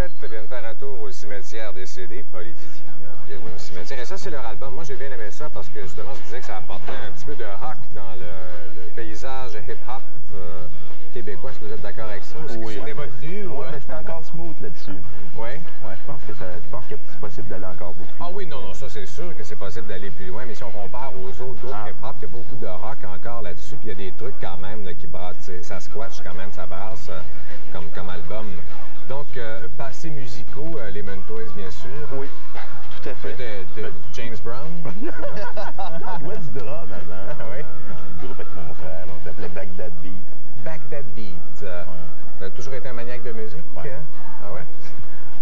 Prophet viennent faire un tour au cimetière décédé, Paul et Didi. Bienvenue au cimetière. Et ça, c'est leur album. Moi, j'ai bien aimé ça parce que, justement, je disais que ça apportait un petit peu de rock dans le paysage hip-hop québécois. Est-ce que vous êtes d'accord avec ça? Oui. C'était votre vue? Oui, mais c'est encore smooth là-dessus. Oui? Ouais, je pense que c'est possible d'aller encore beaucoup plus loin. Ah oui, non, ça, c'est sûr que c'est possible d'aller plus loin. Mais si on compare aux autres groupes hip-hop, il y a beaucoup de rock encore là-dessus. Puis il y a des trucs quand même là, qui brassent. Ça squash quand même, ça brasse comme album. Donc, passés musicaux, les Mentoys, bien sûr. Oui, tout à fait. De James Brown. Je jouais du drum avant. Oui. Un groupe avec mon frère, on s'appelait Baghdad Beat. Baghdad Beat. Tu as toujours été un maniaque de musique? Ouais. Hein? Ah ouais?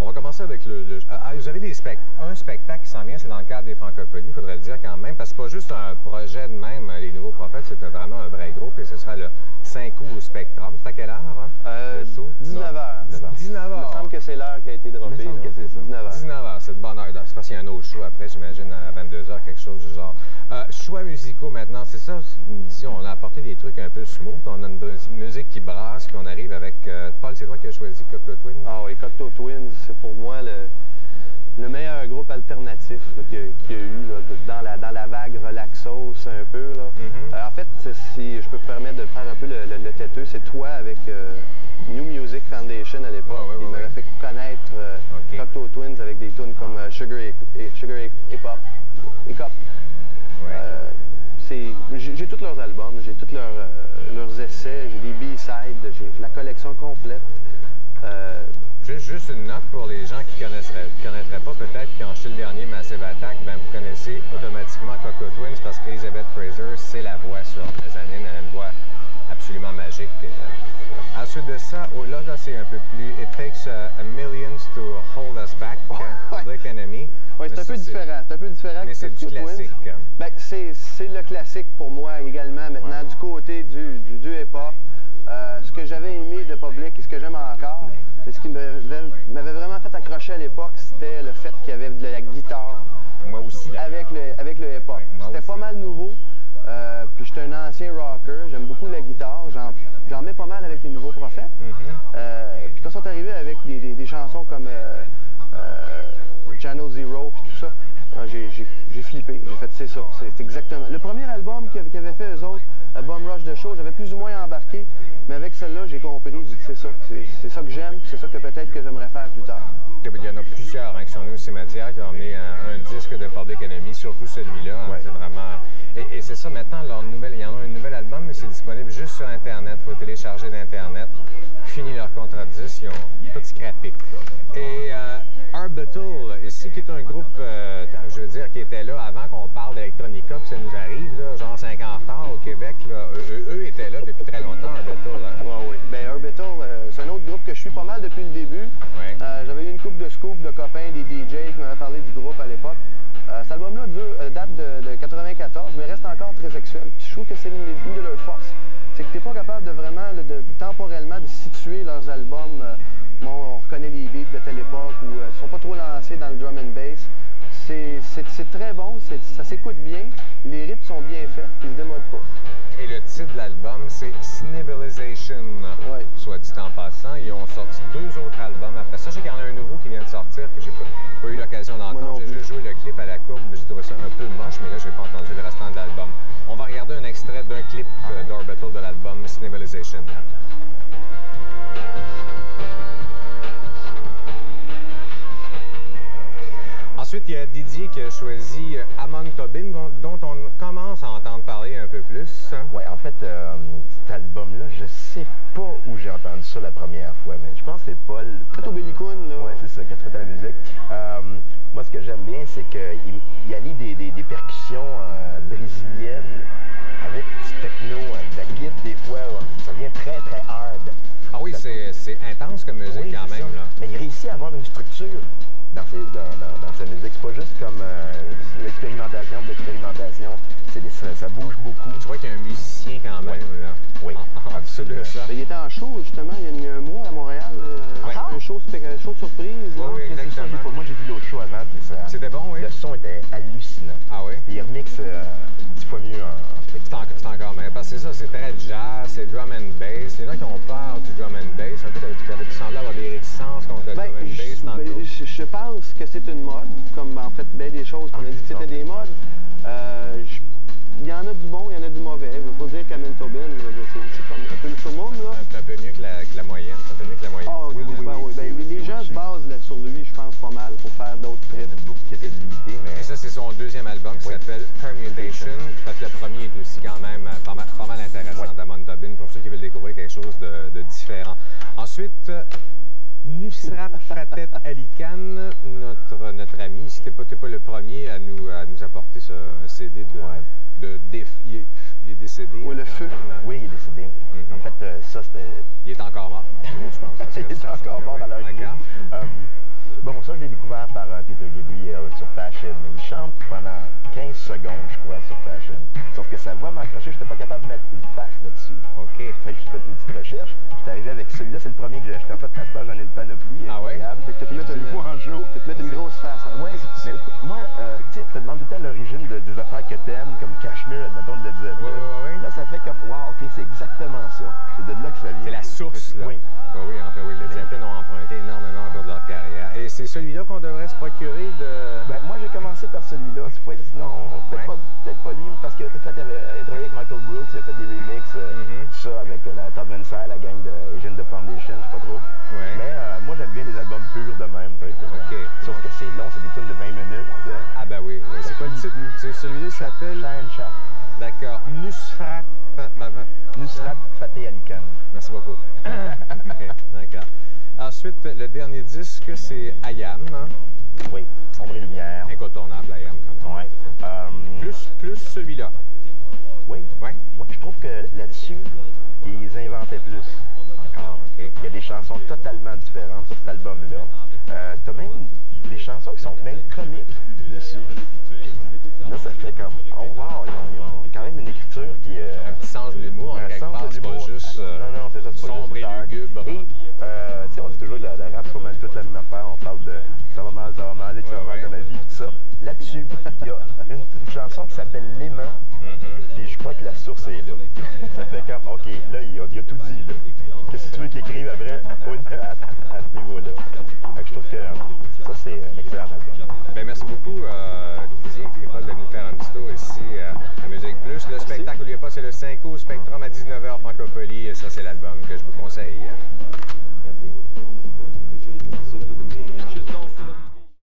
On va commencer avec vous avez un spectacle qui s'en vient, c'est dans le cadre des Francopholies, il faudrait le dire quand même, parce que c'est pas juste un projet de même, les Nouveaux Prophètes, c'est vraiment un vrai groupe et ce sera le 5 août au Spectrum. C'est à quelle heure, hein? 19h. 19h. Il me semble que c'est l'heure qui a été droppée. Il me semble que c'est ça. 19h. 19h, c'est de bonne heure. C'est parce qu'il y a un autre show après, j'imagine, à 22h, quelque chose du genre. Choix musicaux maintenant, c'est ça, disons, on a apporté des trucs un peu smooth, on a une musique qui brasse, puis on arrive avec... Paul, c'est toi qui as choisi Cocteau Twins? Ah oui, Cocteau Twins, c'est pour moi le meilleur groupe alternatif qu'il y a eu là, dans la vague relaxos un peu. Là. En fait, si je peux me permettre de faire un peu le têteux, c'est toi avec New Music Foundation à l'époque. Il m'avait fait connaître Cocteau Twins avec des tunes comme Sugar Hip Hop. J'ai tous leurs albums, j'ai tous leurs essais, j'ai des B-sides, j'ai la collection complète. Juste une note pour les gens qui ne connaîtraient pas, peut-être, qui ont acheté le dernier Massive Attack, ben vous connaissez automatiquement Cocteau Twins parce qu'Elizabeth Fraser, c'est la voix sur Mezzanine, elle a une voix absolument magique. Ensuite de ça, là c'est un peu plus It Takes a Millions to Hold Us Back, Public Enemy. Oui, c'est un peu différent. Mais c'est du classique. Ben, c'est le classique pour moi également maintenant, du côté du hip-hop. Ce que j'avais aimé de Public et ce que j'aime encore, mais ce qui m'avait vraiment fait accrocher à l'époque, c'était le fait qu'il y avait de la guitare. Moi aussi. Avec le hip-hop. C'était pas mal nouveau. Puis j'étais un ancien rocker, j'aime beaucoup la guitare, j'en mets pas mal avec les Nouveaux Prophètes. Puis quand ils sont arrivés avec des chansons comme Channel Zero puis tout ça, j'ai flippé, j'ai fait c'est ça, c'est exactement. Le premier album qu'ils avaient fait eux autres, Bum Rush de Show, j'avais plus ou moins embarqué, mais avec celle-là, j'ai compris, j'ai dit c'est ça que j'aime, c'est ça que peut-être que j'aimerais faire plus tard. Il y en a plusieurs qui sont venus au cimetière, qui ont emmené un disque de Public Enemy, surtout celui-là. C'est vraiment... Et c'est ça, maintenant, il y en a un nouvel album, mais c'est disponible juste sur Internet. Il faut télécharger d'Internet. Fini leur contrat de disque, ils ont tout scrappé. Et Orbital, ici, qui est un groupe, je veux dire, qui était là avant qu'on parle d'Electronica, puis ça nous arrive, là, genre 5 ans en retard au Québec. Là. Eux étaient là depuis très longtemps, Orbital. Hein? Oui. Bien, Orbital, c'est un autre groupe que je suis pas mal depuis le début. J'avais eu une couple de scoops de copains, des DJ qui m'avaient parlé du groupe à l'époque. Cet album-là date de 94, mais reste encore très actuel. Je trouve que c'est une de leurs forces. C'est que tu n'es pas capable de vraiment, temporellement, de situer leurs albums. On reconnaît les beats de telle époque ou ils ne sont pas trop lancés dans le drum and bass. C'est très bon, ça s'écoute bien, les rythmes sont bien faits, puis ils ne se démodent pas. Et le titre de l'album, c'est Snibbilization. Soit dit en passant, ils ont sorti 2 autres albums après ça. Je sais qu'il y en a un nouveau qui vient de sortir que j'ai pas eu l'occasion d'entendre. J'ai juste joué le clip à la courbe, j'ai trouvé ça un peu moche, mais là, j'ai pas entendu le restant de l'album. On va regarder un extrait d'un clip d'Orbital de l'album Snibbilization. Ensuite, il y a Didier qui a choisi Amon Tobin, dont on commence à entendre parler un peu plus. Oui, en fait, cet album-là, je sais pas où j'ai entendu ça la première fois, mais je pense que c'est Paul. Peut-être au Bellicoon, là. Oui, c'est ça, quand tu faisais la musique. Moi, ce que j'aime bien, c'est qu'il allie des percussions brésiliennes avec du techno, de la guitare, des fois, ça devient très, très hard. Ah oui, c'est intense comme musique quand même. Là. Mais il réussit à avoir une structure dans sa musique. C'est pas juste comme l'expérimentation de l'expérimentation. Ça bouge beaucoup. Tu vois qu'il y a un musicien quand même. Là. Oui, absolument. Il était en show, justement, il y a un mois à Montréal. Un show de surprise. Oui, exactement. Moi, j'ai vu l'autre show avant. C'était bon, oui. Le son était hallucinant. Ah oui? Puis il remixe 10 fois mieux en fait. C'est encore meilleur. Parce que c'est ça, c'est très jazz, c'est drum and bass. Il y en a qui ont peur du drum and bass. Un peu qui semblaient avoir des réticences contre le drum and bass. pense que c'est une mode, comme en fait bien des choses qu'on a dit que c'était des modes. Il y en a du bon, il y en a du mauvais. Il faut dire qu'à Manitoba, c'est comme un peu le summum, là. C'est un peu mieux que la moyenne. C'est un peu mieux que la moyenne. Ah, oui. Les gens se basent là, sur lui, je pense, pas mal, pour faire d'autres trips. Il y en a beaucoup qui étaient limités, mais... Et ça, c'est son deuxième album qui s'appelle Permutation, parce que le premier est aussi quand même pas mal intéressant d'Amon Tobin, pour ceux qui veulent découvrir quelque chose de différent. Ensuite, Nusrat Fatet Ali Khan, notre ami, si t'es pas le premier à nous apporter un CD il est décédé. Oui, le feu. Oui, il est décédé. En fait, ça, c'était... Il est encore mort, je pense. Il est encore mort à l'heure bon, ça, je l'ai découvert par Peter Gabriel sur Passion. Il chante pendant 15 secondes, je crois, sur Passion. Sauf que sa voix m'a accroché, je n'étais pas capable de mettre une face là-dessus. OK. Fait que j'ai fait une petite recherche. J'étais arrivé avec celui-là, c'est le premier que j'ai acheté. En fait, à ce temps, j'en ai une panoplie. Ah ouais? Fait que tu peux mettre une grosse face. Oui, mais moi, tu sais, tu te demandes tout le temps l'origine des affaires que t'aimes, comme Cashmere, admettons, de Led Zeppelin. Oui. Là, ça fait comme, wow, OK, c'est exactement ça. C'est de là que ça vient. C'est la source, là. Oui. Oui, en fait, oui. Led Zeppelin ont emprunté énormément au cours de leur carrière. Et c'est celui-là qu'on devrait se procurer de... Ben, moi, j'ai commencé par celui-là. Sinon, peut-être pas lui, parce qu'il a travaillé avec Michael Brooks, il a fait des remixes, ça, avec la Top 25, la gang de Agent of Foundation, je sais pas trop. Ouais. Mais moi, j'aime bien les albums purs de même. Sauf que c'est long, c'est des tunes de 20 minutes. Ah ben oui. C'est quoi le titre? Celui-là s'appelle... Shah. D'accord. Nusrat Fateh Ali Khan. Merci beaucoup. OK, d'accord. Ensuite, le dernier disque, c'est Ayam. Hein? Oui, Ombre et Lumière. Incontournable, Ayam, quand même. Oui. Plus celui-là. Oui. Ouais. Je trouve que là-dessus, ils inventaient plus encore. Okay. Il y a des chansons totalement différentes sur cet album-là. T'as même des chansons qui sont même comiques dessus. Là, ça fait comme, oh wow, ils ont quand même une écriture qui... un petit sens de l'humour, quelque part, c'est pas juste sombre et lugubre. Et, tu sais, on dit toujours que la rap, c'est pas mal toute la même affaire. On parle de ça va mal, ça va mal, ça va mal de ma vie, tout ça. Là-dessus, il y a une chanson qui s'appelle L'aimant, puis je crois que la source est là. Ça fait comme, OK, là, il a tout dit, là. Qu'est-ce que tu veux qu'il écrive après à ce niveau-là? Je trouve que ça, c'est un excellent album. Bien, merci beaucoup, Didier et Paul, de nous faire un petit tour ici à Musique Plus. Le spectacle, n'oubliez pas, c'est le 5 août, Spectrum à 19h, Francophonie. Et ça, c'est l'album que je vous conseille.